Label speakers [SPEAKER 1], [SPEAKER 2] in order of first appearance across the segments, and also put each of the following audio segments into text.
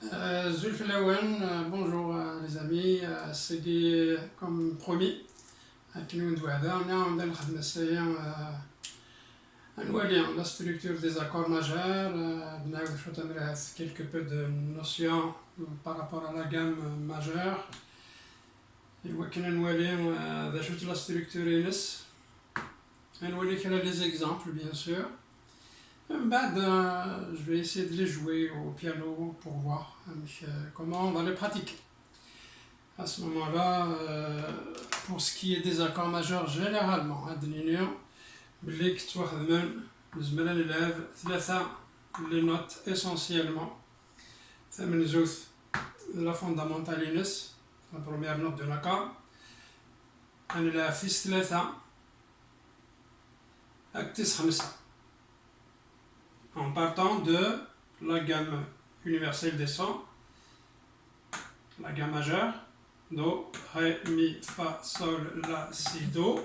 [SPEAKER 1] Zulf Lawen, bonjour les amis, c'est comme promis, nous on la structure des accords majeurs, quelques peu de notions par rapport à la gamme majeure, et la structure les exemples bien sûr. Je vais essayer de les jouer au piano pour voir comment on va les pratiquer. À ce moment-là, pour ce qui est des accords majeurs, généralement, les notes essentiellement, la fondamentale, la première note de l'accord, en partant de la gamme universelle des sons, la gamme majeure, Do, Ré, Mi, Fa, Sol, La, Si, Do.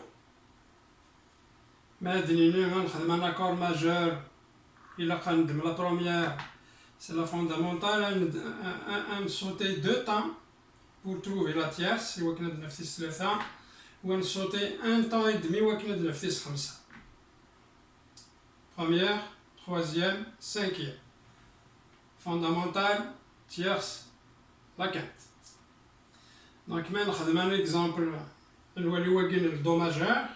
[SPEAKER 1] Maintenant, un accord majeur, la première, c'est la fondamentale, on sauter deux temps pour trouver la tierce, ou on sauter un temps et demi, première, troisième, cinquième. Fondamentale, tierce, la quinte. Donc, maintenant, on a un exemple, le Do majeur.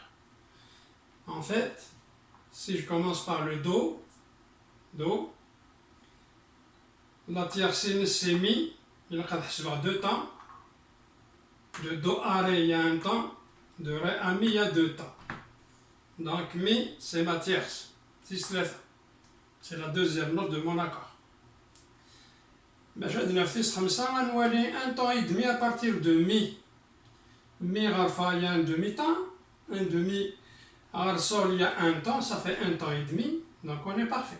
[SPEAKER 1] En fait, si je commence par le Do, la tierce c'est Mi, il y a deux temps. De Do à Ré, il y a un temps. De Ré à Mi, il y a deux temps. Donc, Mi, c'est ma tierce. C'est la deuxième note de mon accord. Je vais un temps et demi à partir de Mi. Mi, Fa, il y a un demi-temps. Un demi, Sol, il y a un temps, ça fait un temps et demi. Donc on est parfait.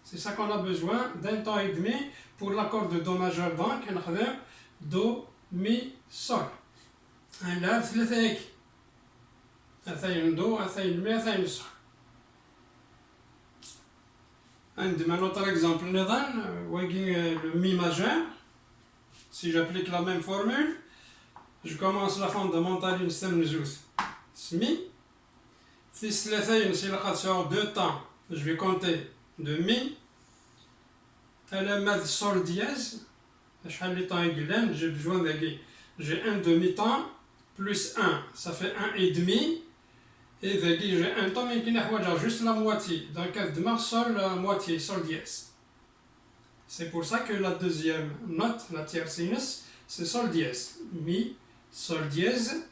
[SPEAKER 1] C'est ça qu'on a besoin, d'un temps et demi pour l'accord de Do majeur. Donc, on a Do, Mi, Sol. Un là, un Do, un Mi, un Sol. Un autre exemple, le Mi majeur. Si j'applique la même formule, je commence la fondamentale Mi. Si sur deux temps, je vais compter de Mi. Sol dièse. J'ai besoin j'ai un demi-temps plus 1, ça fait 1 et demi. Et j'ai un temps mais qui n'est juste la moitié. Donc, Sol, la moitié, Sol dièse. C'est pour ça que la deuxième note, la tierce, c'est Sol dièse. Mi, Sol dièse.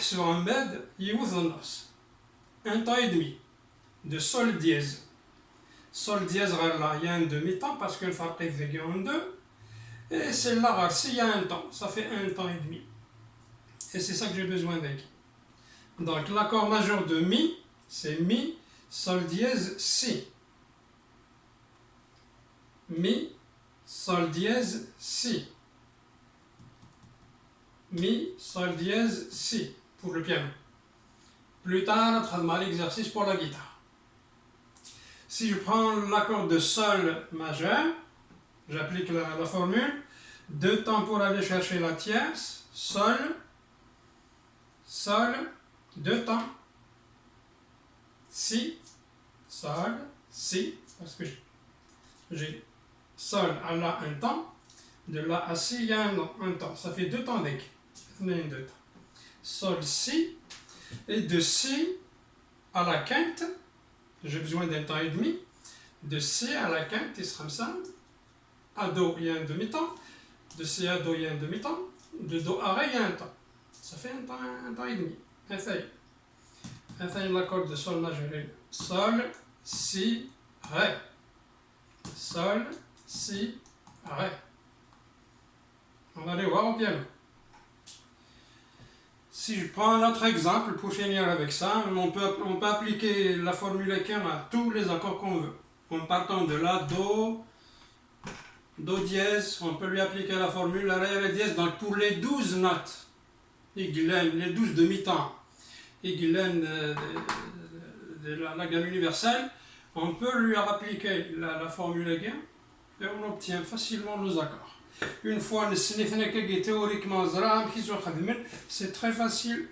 [SPEAKER 1] Sur un bed, un temps et demi de Sol dièse. Sol dièse, il y a un demi-temps parce que le farqi en deux. Et c'est là, s'il y a un temps, ça fait un temps et demi. Et c'est ça que j'ai besoin d'aider. Donc l'accord majeur de Mi, c'est Mi, Sol dièse, Si. Mi, Sol dièse, Si. Mi, Sol dièse, Si, pour le piano. Plus tard, on va l'exercice pour la guitare. Si je prends l'accord de Sol majeur, j'applique la formule, deux temps pour aller chercher la tierce, Sol, Sol, deux temps, Si, Sol, Si, parce que j'ai Sol à La un temps, de La à Si il y a un temps, ça fait deux temps d'équipe, Sol, Si, et de Si à la quinte, j'ai besoin d'un temps et demi, de Si à la quinte, il sera comme ça, à Do il y a un demi-temps, de Si à Do il y a un demi-temps, de Do à Ré il y a un temps, ça fait un temps et demi. L'accord de Sol majeur, Sol, Si, Ré. Sol, Si, Ré. On va aller voir au piano. Si je prends un autre exemple pour finir avec ça, on peut appliquer la formule EQM à tous les accords qu'on veut. En partant de la Do dièse, on peut lui appliquer la formule Ré dièse. Donc pour les 12 notes, les 12 demi-temps, de la gamme universelle, on peut lui appliquer la formule EQM et on obtient facilement nos accords. Une fois théoriquement, c'est très facile,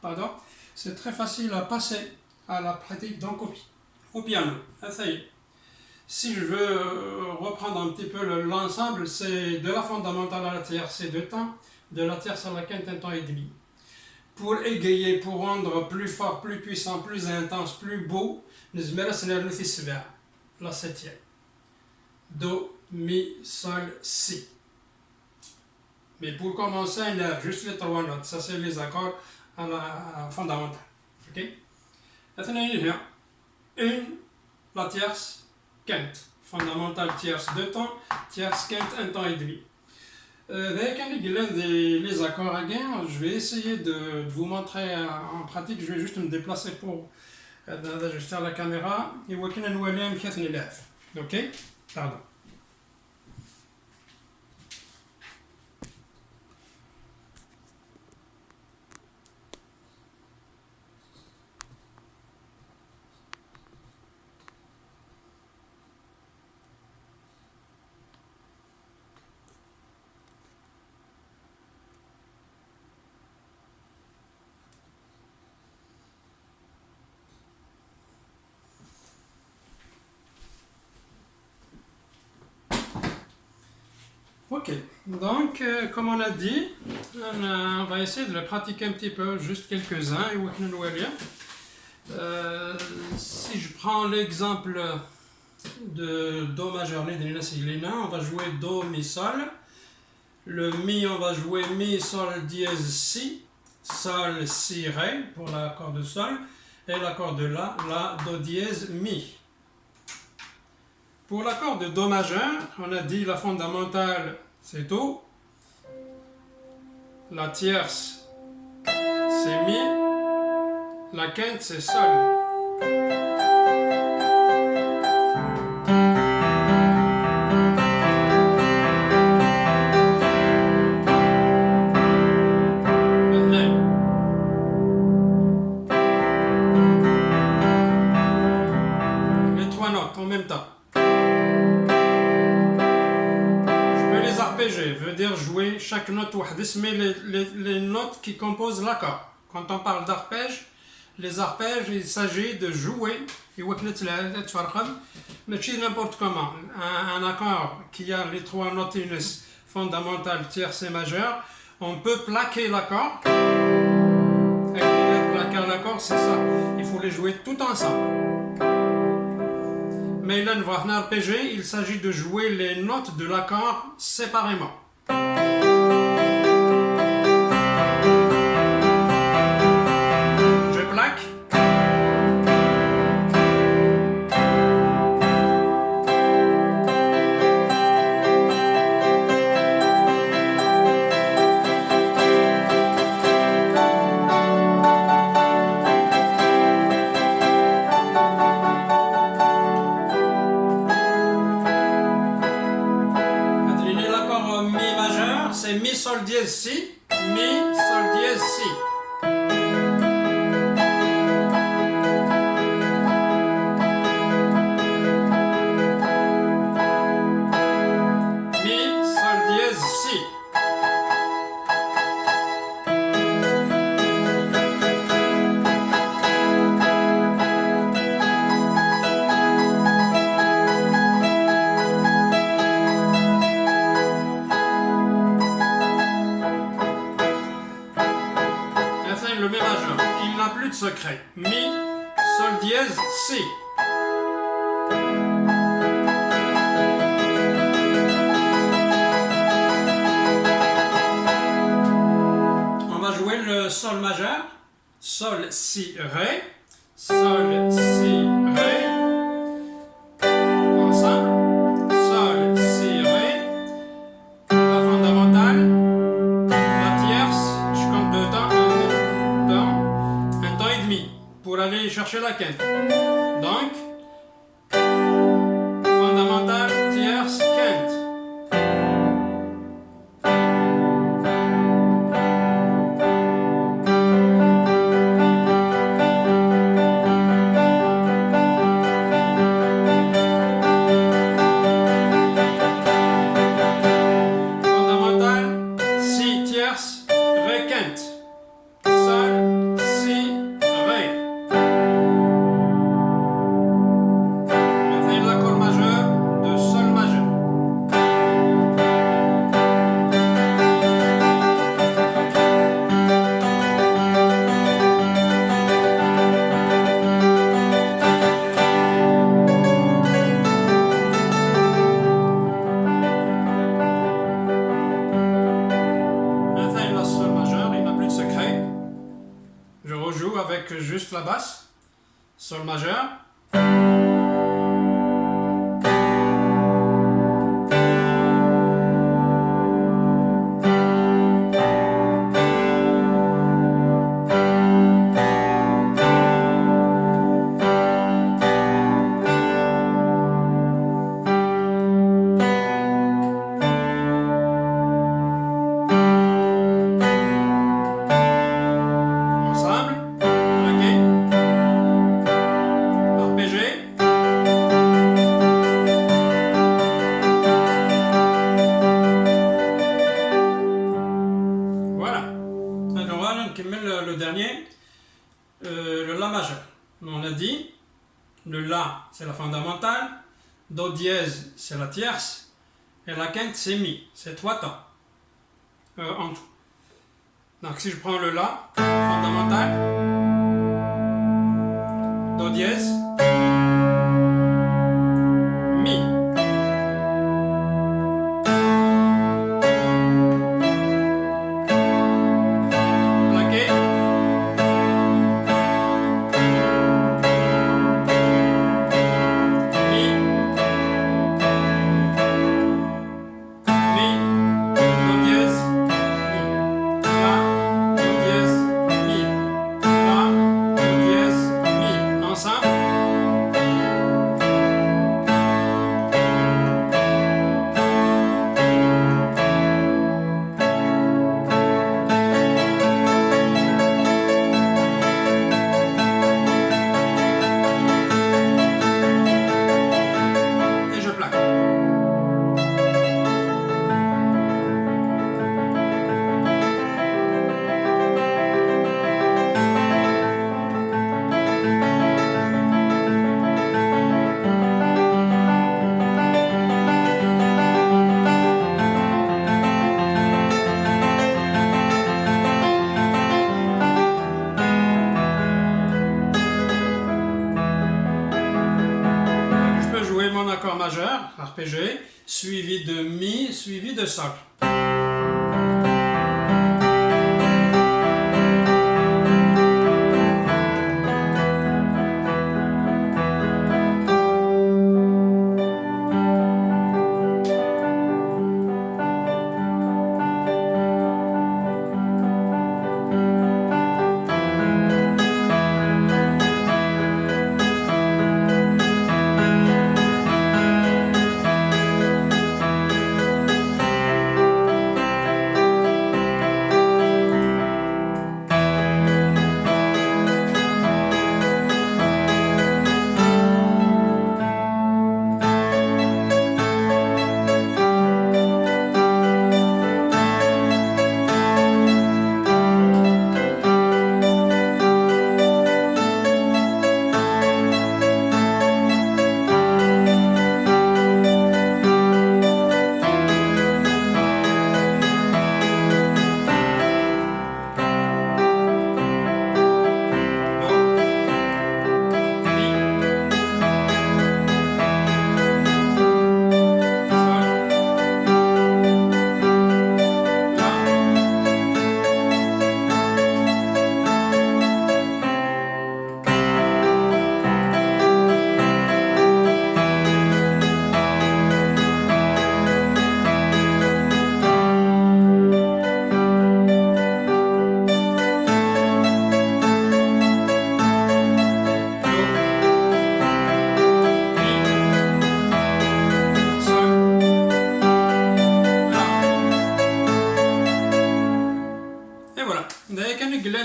[SPEAKER 1] pardon, c'est très facile à passer à la pratique donc au piano. Ça y est. Si je veux reprendre un petit peu l'ensemble, c'est de la fondamentale à la tierce, c'est 2 temps, de la tierce à la quinte, 1 temps et demi. Pour égayer, pour rendre plus fort, plus puissant, plus intense, plus beau, la 7e. Do, mi, sol, si. Mais pour commencer, il y a juste les 3 notes. Ça, c'est les accords à la fondamentale. Ok? Une, la tierce, quinte. Fondamentale, tierce, 2 temps. Tierce, quinte, 1 temps et demi. Les accords à gain, je vais essayer de vous montrer en pratique. Je vais juste me déplacer pour ajuster la caméra. Et vous voyez, ok? Pardon. Ok, donc comme on a dit, on va essayer de le pratiquer un petit peu, juste quelques-uns. Si je prends l'exemple de Do majeur, on va jouer Do, Mi, Sol. Le Mi, on va jouer Mi, Sol, dièse, Si. Sol, Si, Ré pour l'accord de Sol. Et l'accord de La, Do dièse, Mi. Pour l'accord de Do majeur, on a dit la fondamentale, c'est Do. La tierce, c'est Mi. La quinte, c'est Sol. Les 3 notes en même temps. Arpéger veut dire jouer chaque note mais les notes qui composent l'accord. Quand on parle d'arpège, les arpèges, il s'agit de jouer, mais n'importe comment. Un accord qui a les 3 notes fondamentales, tierce et majeure, on peut plaquer l'accord. Plaquer l'accord, c'est ça. Il faut les jouer tout ensemble. Mais là, en arpégé, il s'agit de jouer les notes de l'accord séparément. Je plaque. C'est Mi, Sol, dièse, Si, Mi, Sol, dièse, Si. Mi, Sol, dièse, Si. Le Mi majeur, il n'a plus de secret. Mi, Sol, dièse, Si. On va jouer le Sol majeur. Sol, Si, Ré. Sol, Si, Ré. Ensemble. Sol, Si, Ré. La fondamentale. La tierce. Je compte 2 temps. Un temps et demi pour aller chercher la quinte. Donc, fondamentale, tierce, quinte. fais juste la basse, sol majeur. Le dernier, le La majeur. On a dit, le La c'est la fondamentale, Do dièse c'est la tierce, et la quinte c'est Mi, c'est 3 temps en tout. Donc si je prends le La, fondamental, Do dièse, Mi. Mon accord majeur, arpégé, suivi de Mi, suivi de Sol.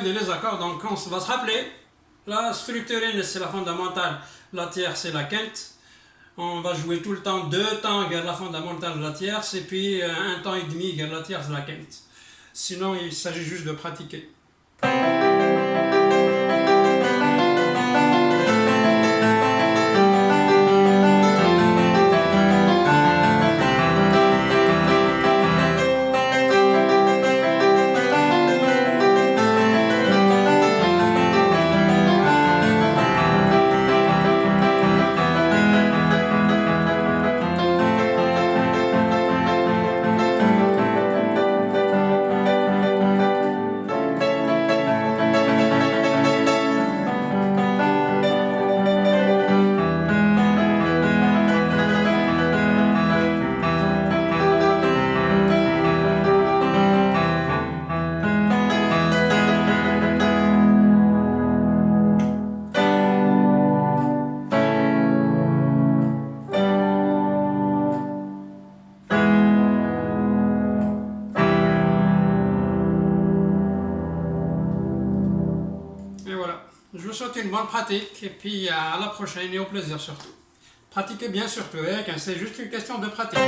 [SPEAKER 1] Les accords, donc on va se rappeler, la structure c'est la fondamentale, la tierce c'est la quinte. On va jouer tout le temps 2 temps égale la fondamentale de la tierce et puis 1 temps et demi égale la tierce de la quinte. Sinon il s'agit juste de pratiquer. Je vous souhaite une bonne pratique et puis à la prochaine et au plaisir surtout. Pratiquez bien surtout, hein, c'est juste une question de pratique.